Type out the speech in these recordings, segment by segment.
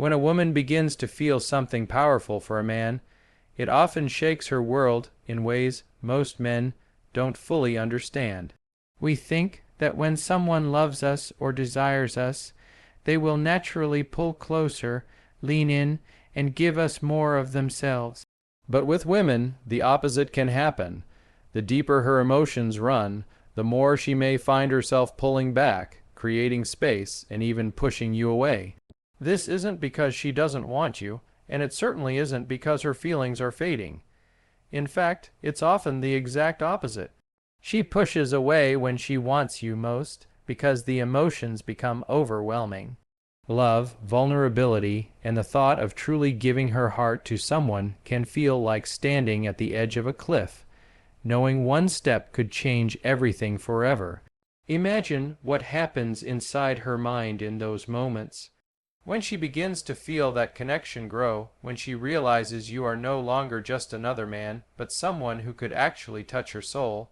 When a woman begins to feel something powerful for a man, it often shakes her world in ways most men don't fully understand. We think that when someone loves us or desires us, they will naturally pull closer, lean in, and give us more of themselves. But with women, the opposite can happen. The deeper her emotions run, the more she may find herself pulling back, creating space, and even pushing you away. This isn't because she doesn't want you, and it certainly isn't because her feelings are fading. In fact, it's often the exact opposite. She pushes away when she wants you most because the emotions become overwhelming. Love, vulnerability, and the thought of truly giving her heart to someone can feel like standing at the edge of a cliff, knowing one step could change everything forever. Imagine what happens inside her mind in those moments. When she begins to feel that connection grow, when she realizes you are no longer just another man, but someone who could actually touch her soul,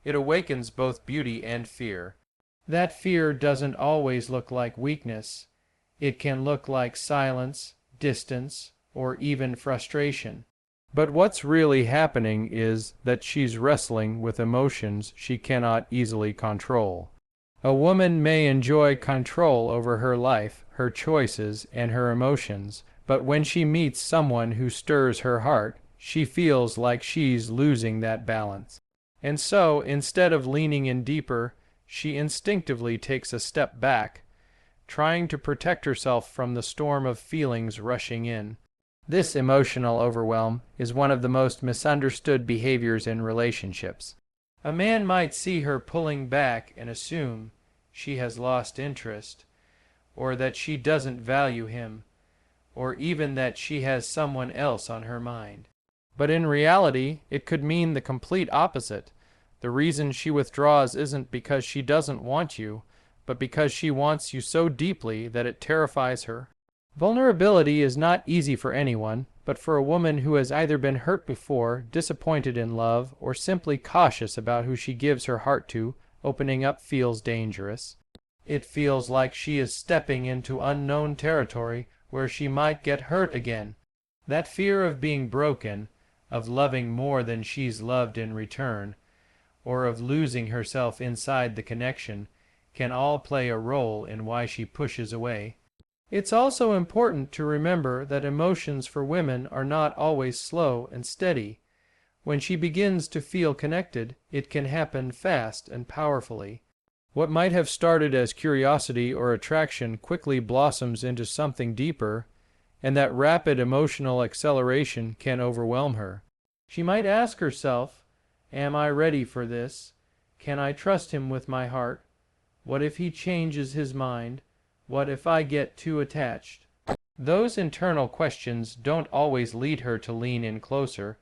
it awakens both beauty and fear. That fear doesn't always look like weakness. It can look like silence, distance, or even frustration. But what's really happening is that she's wrestling with emotions she cannot easily control. A woman may enjoy control over her life, her choices, and her emotions, but when she meets someone who stirs her heart, she feels like she's losing that balance. And so, instead of leaning in deeper, she instinctively takes a step back, trying to protect herself from the storm of feelings rushing in. This emotional overwhelm is one of the most misunderstood behaviors in relationships. A man might see her pulling back and assume she has lost interest, or that she doesn't value him, or even that she has someone else on her mind. But in reality, it could mean the complete opposite. The reason she withdraws isn't because she doesn't want you, but because she wants you so deeply that it terrifies her. Vulnerability is not easy for anyone, but for a woman who has either been hurt before, disappointed in love, or simply cautious about who she gives her heart to, opening up feels dangerous. It feels like she is stepping into unknown territory where she might get hurt again. That fear of being broken, of loving more than she's loved in return, or of losing herself inside the connection, can all play a role in why she pushes away. It's also important to remember that emotions for women are not always slow and steady. When she begins to feel connected, it can happen fast and powerfully. What might have started as curiosity or attraction quickly blossoms into something deeper, and that rapid emotional acceleration can overwhelm her. She might ask herself, "Am I ready for this? Can I trust him with my heart? What if he changes his mind? What if I get too attached?" Those internal questions don't always lead her to lean in closer.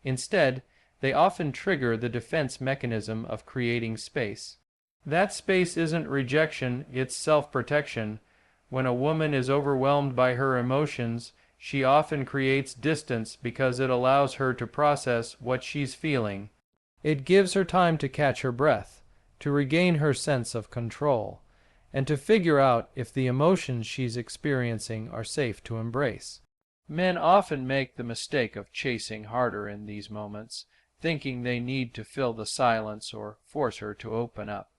Instead, they often trigger the defense mechanism of creating space. That space isn't rejection, it's self-protection. When a woman is overwhelmed by her emotions, she often creates distance because it allows her to process what she's feeling. It gives her time to catch her breath, to regain her sense of control, and to figure out if the emotions she's experiencing are safe to embrace. Men often make the mistake of chasing harder in these moments, thinking they need to fill the silence or force her to open up.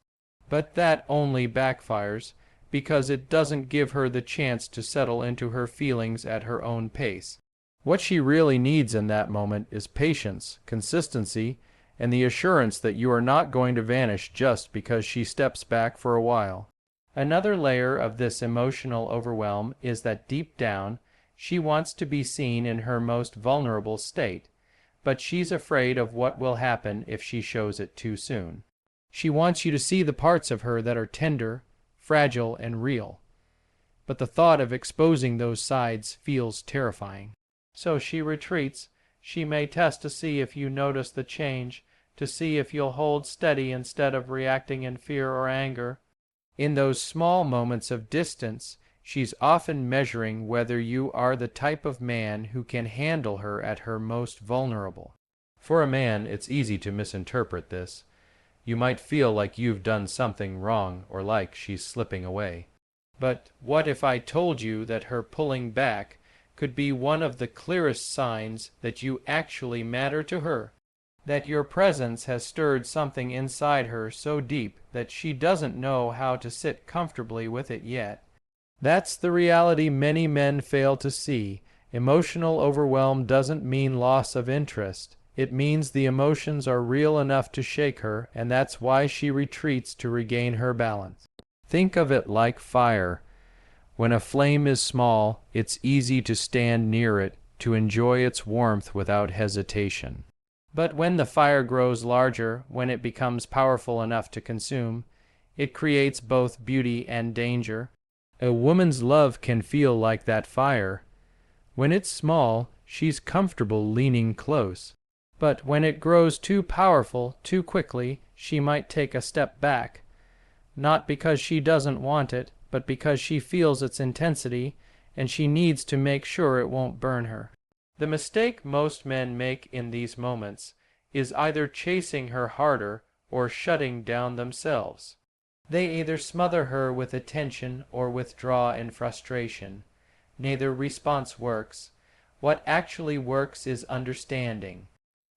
But that only backfires, because it doesn't give her the chance to settle into her feelings at her own pace. What she really needs in that moment is patience, consistency, and the assurance that you are not going to vanish just because she steps back for a while. Another layer of this emotional overwhelm is that deep down, she wants to be seen in her most vulnerable state, but she's afraid of what will happen if she shows it too soon. She wants you to see the parts of her that are tender, fragile, and real. But the thought of exposing those sides feels terrifying. So she retreats. She may test to see if you notice the change, to see if you'll hold steady instead of reacting in fear or anger. In those small moments of distance, she's often measuring whether you are the type of man who can handle her at her most vulnerable. For a man, it's easy to misinterpret this. You might feel like you've done something wrong or like she's slipping away. But what if I told you that her pulling back could be one of the clearest signs that you actually matter to her? That your presence has stirred something inside her so deep that she doesn't know how to sit comfortably with it yet? That's the reality many men fail to see. Emotional overwhelm doesn't mean loss of interest. It means the emotions are real enough to shake her, and that's why she retreats to regain her balance. Think of it like fire. When a flame is small, it's easy to stand near it, to enjoy its warmth without hesitation. But when the fire grows larger, when it becomes powerful enough to consume, it creates both beauty and danger. A woman's love can feel like that fire. When it's small, she's comfortable leaning close. But when it grows too powerful, too quickly, she might take a step back. Not because she doesn't want it, but because she feels its intensity, and she needs to make sure it won't burn her. The mistake most men make in these moments is either chasing her harder or shutting down themselves. They either smother her with attention or withdraw in frustration. Neither response works. What actually works is understanding.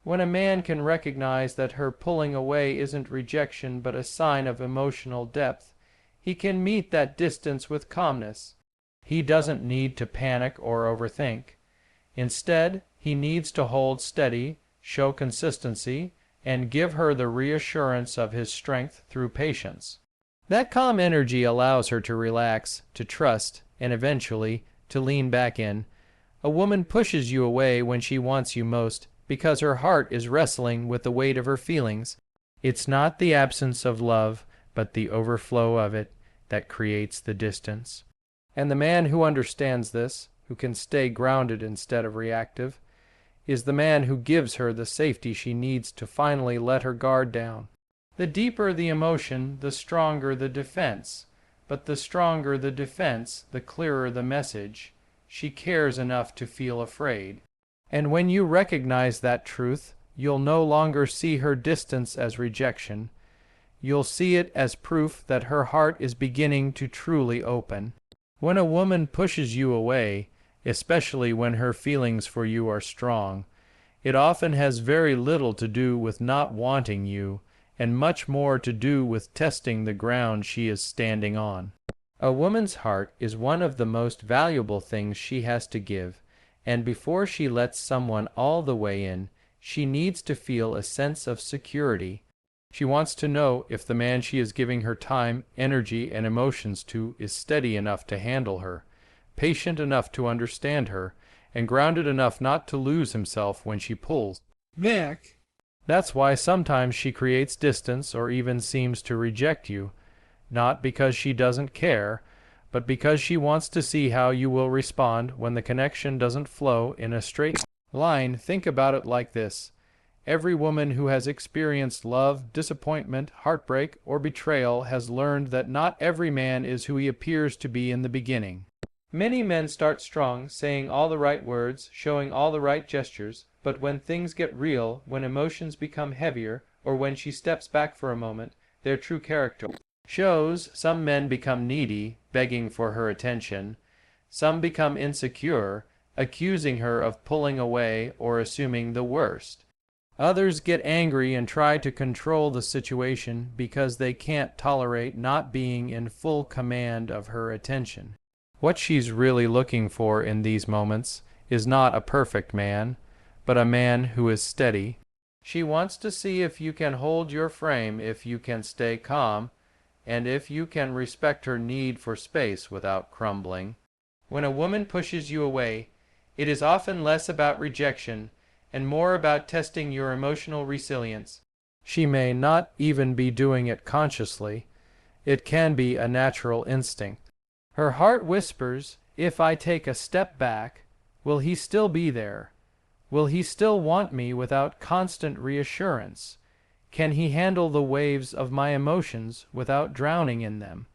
When a man can recognize that her pulling away isn't rejection but a sign of emotional depth, he can meet that distance with calmness. He doesn't need to panic or overthink. Instead, he needs to hold steady, show consistency, and give her the reassurance of his strength through patience. That calm energy allows her to relax, to trust, and eventually to lean back in. A woman pushes you away when she wants you most because her heart is wrestling with the weight of her feelings. It's not the absence of love, but the overflow of it that creates the distance. And the man who understands this, who can stay grounded instead of reactive, is the man who gives her the safety she needs to finally let her guard down. The deeper the emotion, the stronger the defense. But the stronger the defense, the clearer the message. She cares enough to feel afraid. And when you recognize that truth, you'll no longer see her distance as rejection. You'll see it as proof that her heart is beginning to truly open. When a woman pushes you away, especially when her feelings for you are strong, it often has very little to do with not wanting you, and much more to do with testing the ground she is standing on. A woman's heart is one of the most valuable things she has to give, and before she lets someone all the way in, she needs to feel a sense of security. She wants to know if the man she is giving her time, energy, and emotions to is steady enough to handle her, patient enough to understand her, and grounded enough not to lose himself when she pulls back. That's why sometimes she creates distance or even seems to reject you, not because she doesn't care, but because she wants to see how you will respond when the connection doesn't flow in a straight line. Think about it like this. Every woman who has experienced love, disappointment, heartbreak, or betrayal has learned that not every man is who he appears to be in the beginning. Many men start strong, saying all the right words, showing all the right gestures, but when things get real, when emotions become heavier, or when she steps back for a moment, their true character shows. Some men become needy, begging for her attention. Some become insecure, accusing her of pulling away or assuming the worst. Others get angry and try to control the situation because they can't tolerate not being in full command of her attention. What she's really looking for in these moments is not a perfect man, but a man who is steady. She wants to see if you can hold your frame, if you can stay calm, and if you can respect her need for space without crumbling. When a woman pushes you away, it is often less about rejection and more about testing your emotional resilience. She may not even be doing it consciously. It can be a natural instinct. Her heart whispers, if I take a step back, will he still be there? Will he still want me without constant reassurance? Can he handle the waves of my emotions without drowning in them?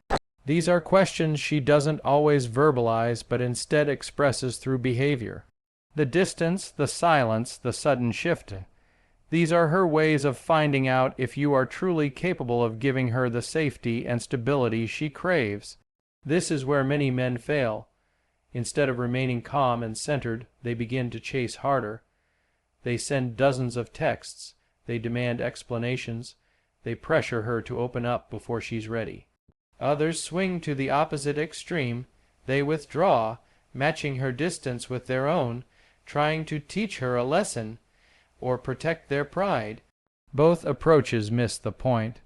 These are questions she doesn't always verbalize but instead expresses through behavior. The distance, the silence, the sudden shift. These are her ways of finding out if you are truly capable of giving her the safety and stability she craves. This is where many men fail. Instead of remaining calm and centered, they begin to chase harder. They send dozens of texts. They demand explanations. They pressure her to open up before she's ready. Others swing to the opposite extreme. They withdraw, matching her distance with their own, trying to teach her a lesson or protect their pride. Both approaches miss the point.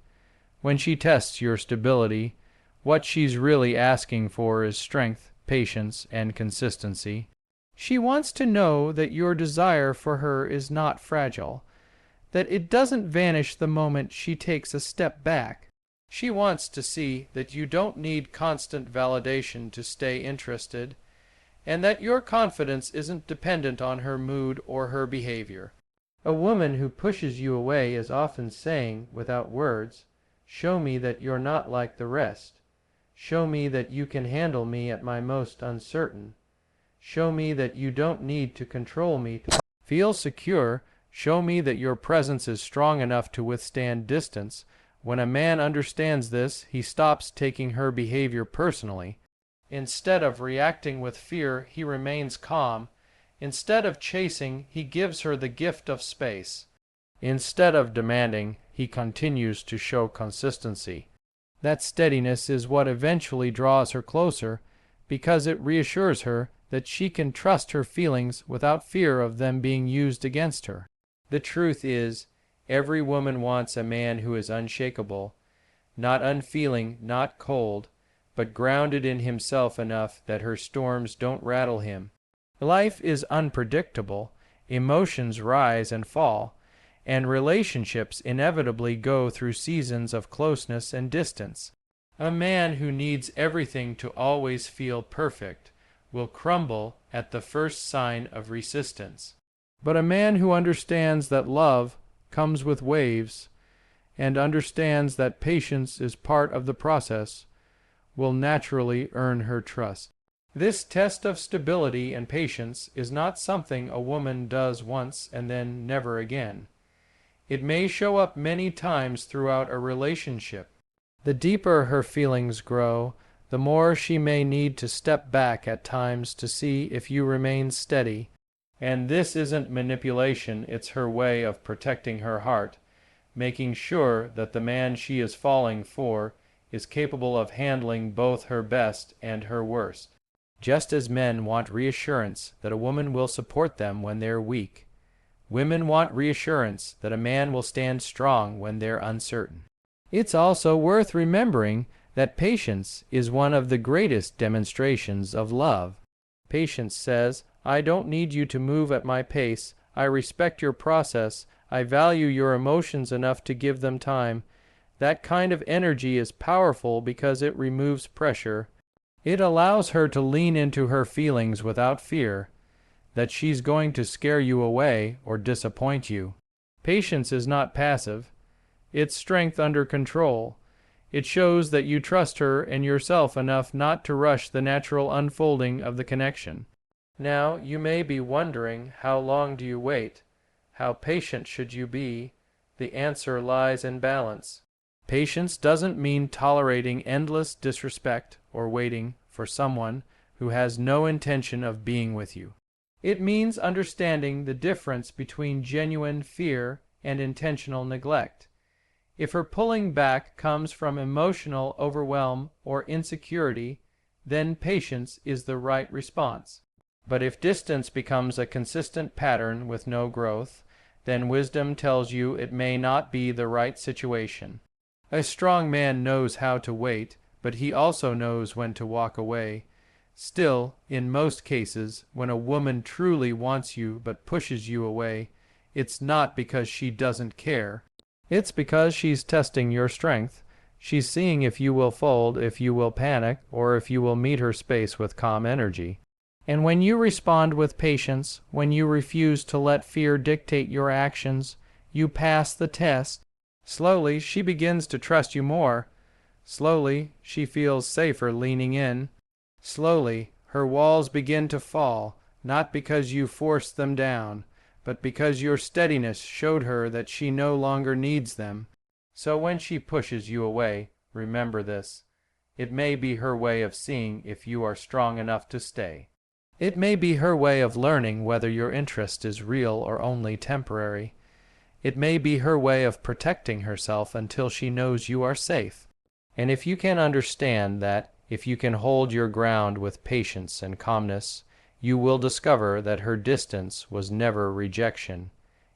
When she tests your stability, what she's really asking for is strength, patience, and consistency. She wants to know that your desire for her is not fragile, that it doesn't vanish the moment she takes a step back. She wants to see that you don't need constant validation to stay interested, and that your confidence isn't dependent on her mood or her behavior. A woman who pushes you away is often saying, without words, "Show me that you're not like the rest. Show me that you can handle me at my most uncertain. Show me that you don't need to control me to feel secure. Show me that your presence is strong enough to withstand distance." When a man understands this, he stops taking her behavior personally. Instead of reacting with fear, he remains calm. Instead of chasing, he gives her the gift of space. Instead of demanding, he continues to show consistency. That steadiness is what eventually draws her closer, because it reassures her that she can trust her feelings without fear of them being used against her. The truth is, every woman wants a man who is unshakable, not unfeeling, not cold, but grounded in himself enough that her storms don't rattle him. Life is unpredictable, emotions rise and fall, and relationships inevitably go through seasons of closeness and distance. A man who needs everything to always feel perfect will crumble at the first sign of resistance. But a man who understands that love comes with waves and understands that patience is part of the process will naturally earn her trust. This test of stability and patience is not something a woman does once and then never again. It may show up many times throughout a relationship. The deeper her feelings grow, the more she may need to step back at times to see if you remain steady. And this isn't manipulation, it's her way of protecting her heart, making sure that the man she is falling for is capable of handling both her best and her worst. Just as men want reassurance that a woman will support them when they're weak, women want reassurance that a man will stand strong when they're uncertain. It's also worth remembering that patience is one of the greatest demonstrations of love. Patience says, "I don't need you to move at my pace. I respect your process. I value your emotions enough to give them time." That kind of energy is powerful because it removes pressure. It allows her to lean into her feelings without fear that she's going to scare you away or disappoint you. Patience is not passive. It's strength under control. It shows that you trust her and yourself enough not to rush the natural unfolding of the connection. Now, you may be wondering, how long do you wait? How patient should you be? The answer lies in balance. Patience doesn't mean tolerating endless disrespect or waiting for someone who has no intention of being with you. It means understanding the difference between genuine fear and intentional neglect. If her pulling back comes from emotional overwhelm or insecurity, then patience is the right response. But if distance becomes a consistent pattern with no growth, then wisdom tells you it may not be the right situation. A strong man knows how to wait, but he also knows when to walk away. Still, in most cases, when a woman truly wants you but pushes you away, it's not because she doesn't care. It's because she's testing your strength. She's seeing if you will fold, if you will panic, or if you will meet her space with calm energy. And when you respond with patience, when you refuse to let fear dictate your actions, you pass the test. Slowly, she begins to trust you more. Slowly, she feels safer leaning in. Slowly, her walls begin to fall, not because you forced them down, but because your steadiness showed her that she no longer needs them. So when she pushes you away, remember this. It may be her way of seeing if you are strong enough to stay. It may be her way of learning whether your interest is real or only temporary. It may be her way of protecting herself until she knows you are safe. And if you can understand that, if you can hold your ground with patience and calmness, you will discover that her distance was never rejection.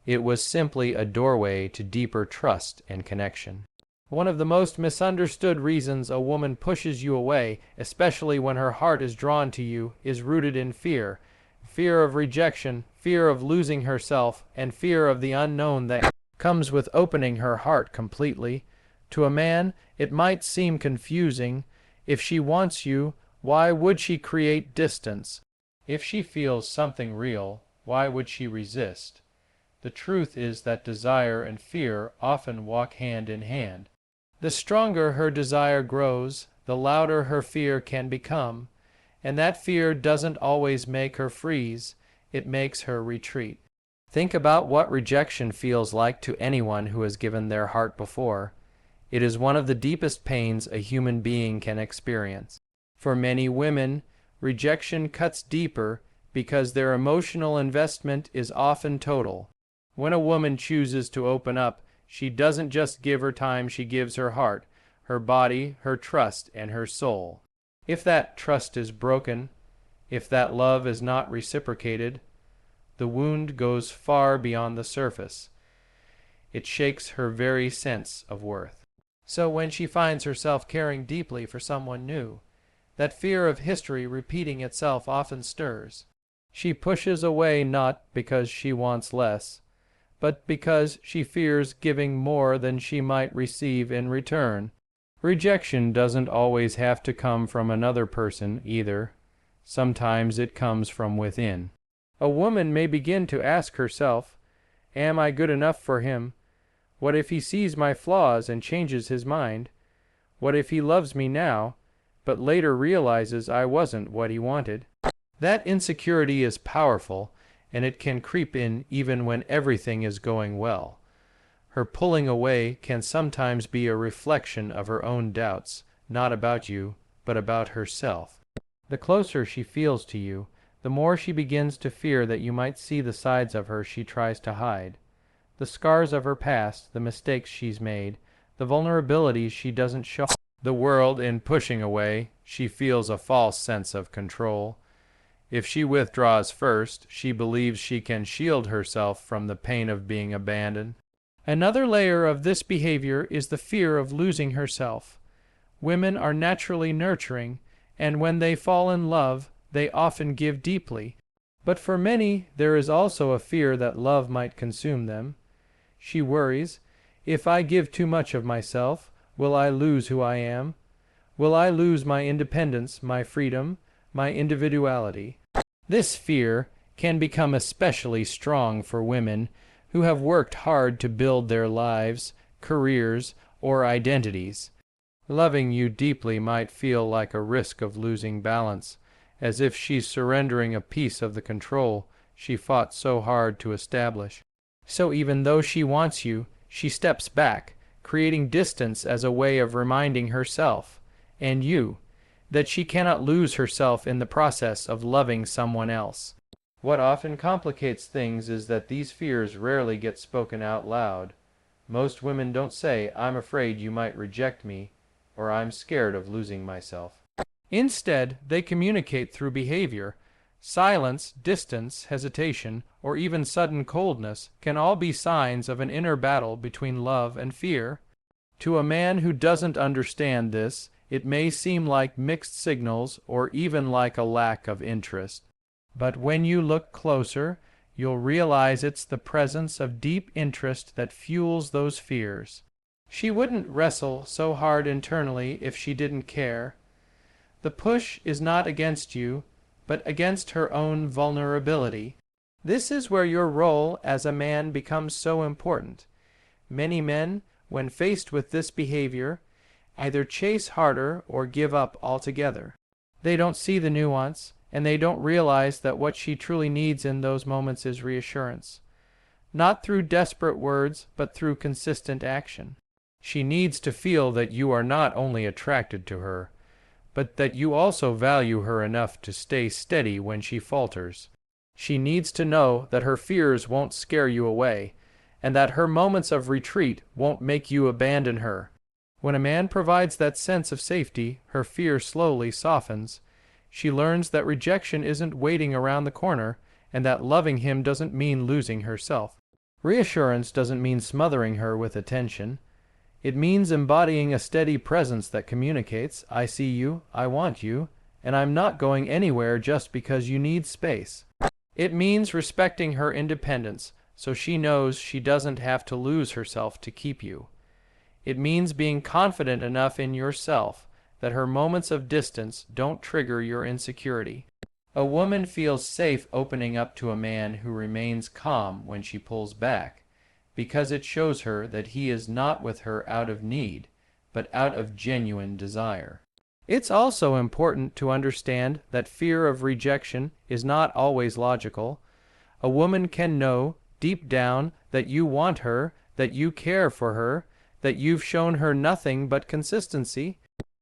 It was simply a doorway to deeper trust and connection. One of the most misunderstood reasons a woman pushes you away, especially when her heart is drawn to you, is rooted in fear. Fear of rejection, fear of losing herself, and fear of the unknown that comes with opening her heart completely. To a man, it might seem confusing. If she wants you, why would she create distance? If she feels something real, why would she resist? The truth is that desire and fear often walk hand in hand. The stronger her desire grows, the louder her fear can become, and that fear doesn't always make her freeze, it makes her retreat. Think about what rejection feels like to anyone who has given their heart before. It is one of the deepest pains a human being can experience. For many women, rejection cuts deeper because their emotional investment is often total. When a woman chooses to open up, she doesn't just give her time, she gives her heart, her body, her trust, and her soul. If that trust is broken, if that love is not reciprocated, the wound goes far beyond the surface. It shakes her very sense of worth. So when she finds herself caring deeply for someone new, that fear of history repeating itself often stirs. She pushes away not because she wants less, but because she fears giving more than she might receive in return. Rejection doesn't always have to come from another person either. Sometimes it comes from within. A woman may begin to ask herself, "Am I good enough for him? What if he sees my flaws and changes his mind? What if he loves me now, but later realizes I wasn't what he wanted?" That insecurity is powerful, and it can creep in even when everything is going well. Her pulling away can sometimes be a reflection of her own doubts, not about you, but about herself. The closer she feels to you, the more she begins to fear that you might see the sides of her she tries to hide. The scars of her past, the mistakes she's made, the vulnerabilities she doesn't show the world. In pushing away, she feels a false sense of control. If she withdraws first, she believes she can shield herself from the pain of being abandoned. Another layer of this behavior is the fear of losing herself. Women are naturally nurturing, and when they fall in love, they often give deeply. But for many, there is also a fear that love might consume them. She worries, if I give too much of myself, will I lose who I am? Will I lose my independence, my freedom, my individuality? This fear can become especially strong for women who have worked hard to build their lives, careers, or identities. Loving you deeply might feel like a risk of losing balance, as if she's surrendering a piece of the control she fought so hard to establish. So even though she wants you, she steps back, creating distance as a way of reminding herself, and you, that she cannot lose herself in the process of loving someone else. What often complicates things is that these fears rarely get spoken out loud. Most women don't say, "I'm afraid you might reject me," or "I'm scared of losing myself." Instead, they communicate through behavior. Silence, distance, hesitation, or even sudden coldness can all be signs of an inner battle between love and fear. To a man who doesn't understand this, it may seem like mixed signals or even like a lack of interest. But when you look closer, you'll realize it's the presence of deep interest that fuels those fears. She wouldn't wrestle so hard internally if she didn't care. The push is not against you, but against her own vulnerability. This is where your role as a man becomes so important. Many men, when faced with this behavior, either chase harder or give up altogether. They don't see the nuance, and they don't realize that what she truly needs in those moments is reassurance. Not through desperate words, but through consistent action. She needs to feel that you are not only attracted to her, but that you also value her enough to stay steady when she falters. She needs to know that her fears won't scare you away, and that her moments of retreat won't make you abandon her. When a man provides that sense of safety, her fear slowly softens. She learns that rejection isn't waiting around the corner, and that loving him doesn't mean losing herself. Reassurance doesn't mean smothering her with attention. It means embodying a steady presence that communicates, "I see you, I want you, and I'm not going anywhere just because you need space." It means respecting her independence, so she knows she doesn't have to lose herself to keep you. It means being confident enough in yourself that her moments of distance don't trigger your insecurity. A woman feels safe opening up to a man who remains calm when she pulls back, because it shows her that he is not with her out of need, but out of genuine desire. It's also important to understand that fear of rejection is not always logical. A woman can know, deep down, that you want her, that you care for her, that you've shown her nothing but consistency,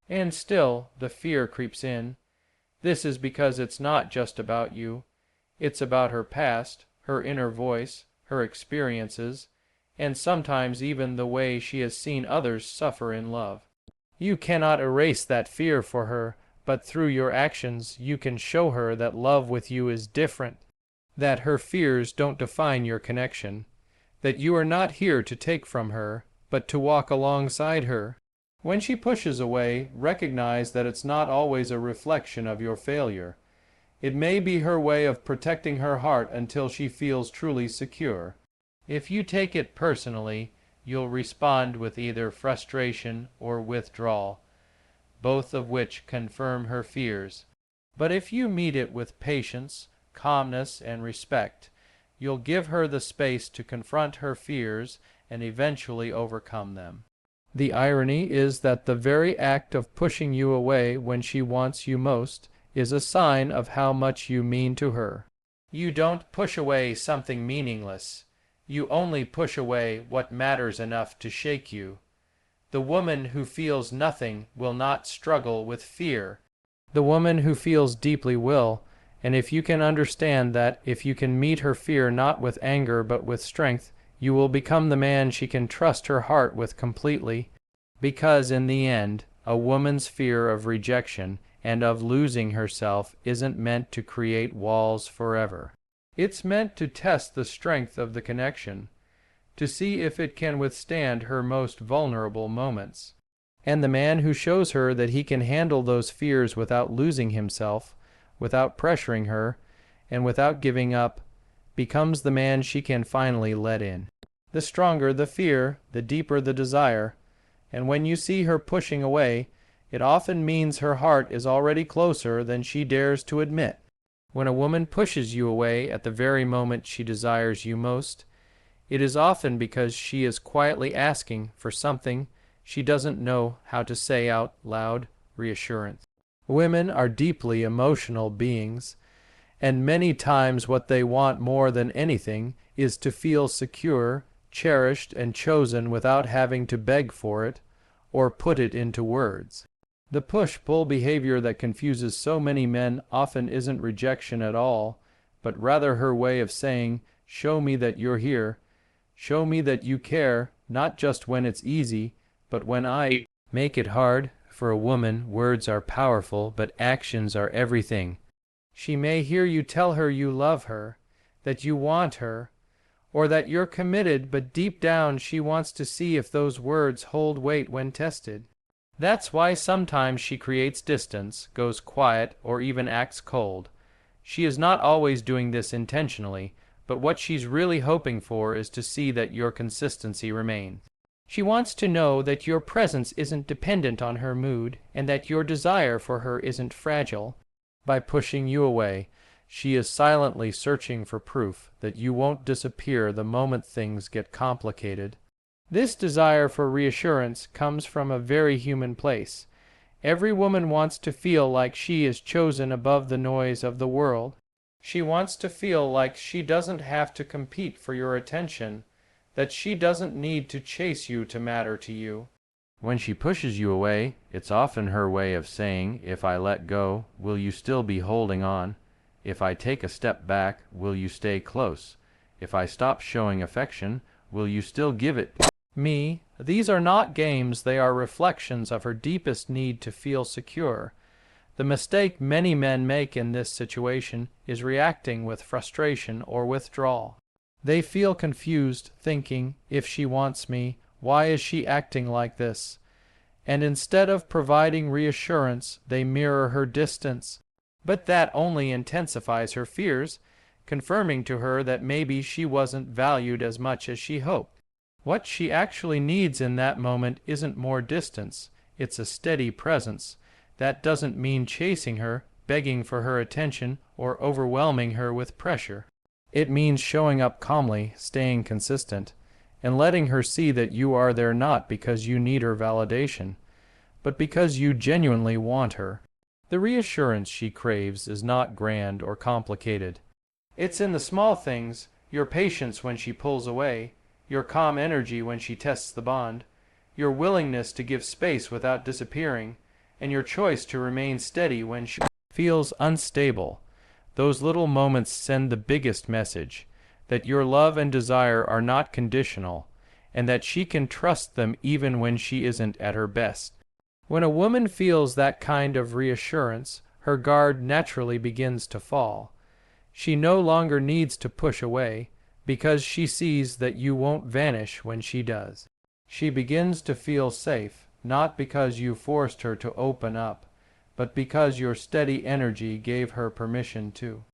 and still the fear creeps in. This is because it's not just about you. It's about her past, her inner voice, her experiences, and sometimes even the way she has seen others suffer in love. You cannot erase that fear for her, but through your actions you can show her that love with you is different, that her fears don't define your connection, that you are not here to take from her, but to walk alongside her. When she pushes away, recognize that it's not always a reflection of your failure. It may be her way of protecting her heart until she feels truly secure. If you take it personally, you'll respond with either frustration or withdrawal, both of which confirm her fears. But if you meet it with patience, calmness, and respect, you'll give her the space to confront her fears and eventually overcome them. The irony is that the very act of pushing you away when she wants you most is a sign of how much you mean to her. You don't push away something meaningless. You only push away what matters enough to shake you. The woman who feels nothing will not struggle with fear. The woman who feels deeply will, and if you can understand that, if you can meet her fear not with anger but with strength, you will become the man she can trust her heart with completely. Because in the end, a woman's fear of rejection and of losing herself isn't meant to create walls forever. It's meant to test the strength of the connection, to see if it can withstand her most vulnerable moments. And the man who shows her that he can handle those fears without losing himself, without pressuring her, and without giving up, becomes the man she can finally let in. The stronger the fear, the deeper the desire, and when you see her pushing away, it often means her heart is already closer than she dares to admit. When a woman pushes you away at the very moment she desires you most, it is often because she is quietly asking for something she doesn't know how to say out loud: reassurance. Women are deeply emotional beings, and many times what they want more than anything is to feel secure, cherished, and chosen without having to beg for it or put it into words. The push-pull behavior that confuses so many men often isn't rejection at all, but rather her way of saying, "Show me that you're here. Show me that you care, not just when it's easy, but when I make it hard." For a woman, words are powerful, but actions are everything. She may hear you tell her you love her, that you want her, or that you're committed, but deep down she wants to see if those words hold weight when tested. That's why sometimes she creates distance, goes quiet, or even acts cold. She is not always doing this intentionally, but what she's really hoping for is to see that your consistency remains. She wants to know that your presence isn't dependent on her mood, and that your desire for her isn't fragile. By pushing you away, she is silently searching for proof that you won't disappear the moment things get complicated. This desire for reassurance comes from a very human place. Every woman wants to feel like she is chosen above the noise of the world. She wants to feel like she doesn't have to compete for your attention, that she doesn't need to chase you to matter to you. When she pushes you away, it's often her way of saying, if I let go, will you still be holding on? If I take a step back, will you stay close? If I stop showing affection, will you still give it me? These are not games, they are reflections of her deepest need to feel secure. The mistake many men make in this situation is reacting with frustration or withdrawal. They feel confused, thinking, if she wants me, why is she acting like this? And instead of providing reassurance, they mirror her distance. But that only intensifies her fears, confirming to her that maybe she wasn't valued as much as she hoped. What she actually needs in that moment isn't more distance, it's a steady presence. That doesn't mean chasing her, begging for her attention, or overwhelming her with pressure. It means showing up calmly, staying consistent, and letting her see that you are there not because you need her validation, but because you genuinely want her. The reassurance she craves is not grand or complicated. It's in the small things, your patience when she pulls away, your calm energy when she tests the bond, your willingness to give space without disappearing, and your choice to remain steady when she feels unstable. Those little moments send the biggest message, that your love and desire are not conditional, and that she can trust them even when she isn't at her best. When a woman feels that kind of reassurance, her guard naturally begins to fall. She no longer needs to push away, because she sees that you won't vanish when she does. She begins to feel safe, not because you forced her to open up, but because your steady energy gave her permission to.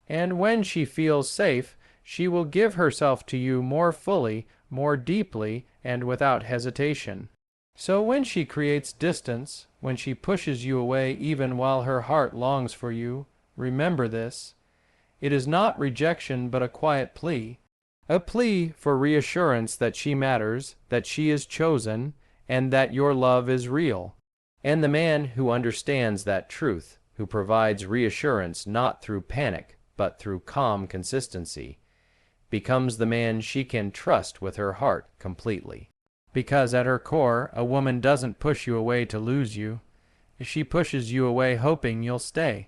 And when she feels safe, she will give herself to you more fully, more deeply, and without hesitation. So when she creates distance, when she pushes you away even while her heart longs for you, remember this. It is not rejection but a quiet plea. A plea for reassurance that she matters, that she is chosen, and that your love is real. And the man who understands that truth, who provides reassurance not through panic, but through calm consistency, becomes the man she can trust with her heart completely. Because at her core, a woman doesn't push you away to lose you. She pushes you away hoping you'll stay.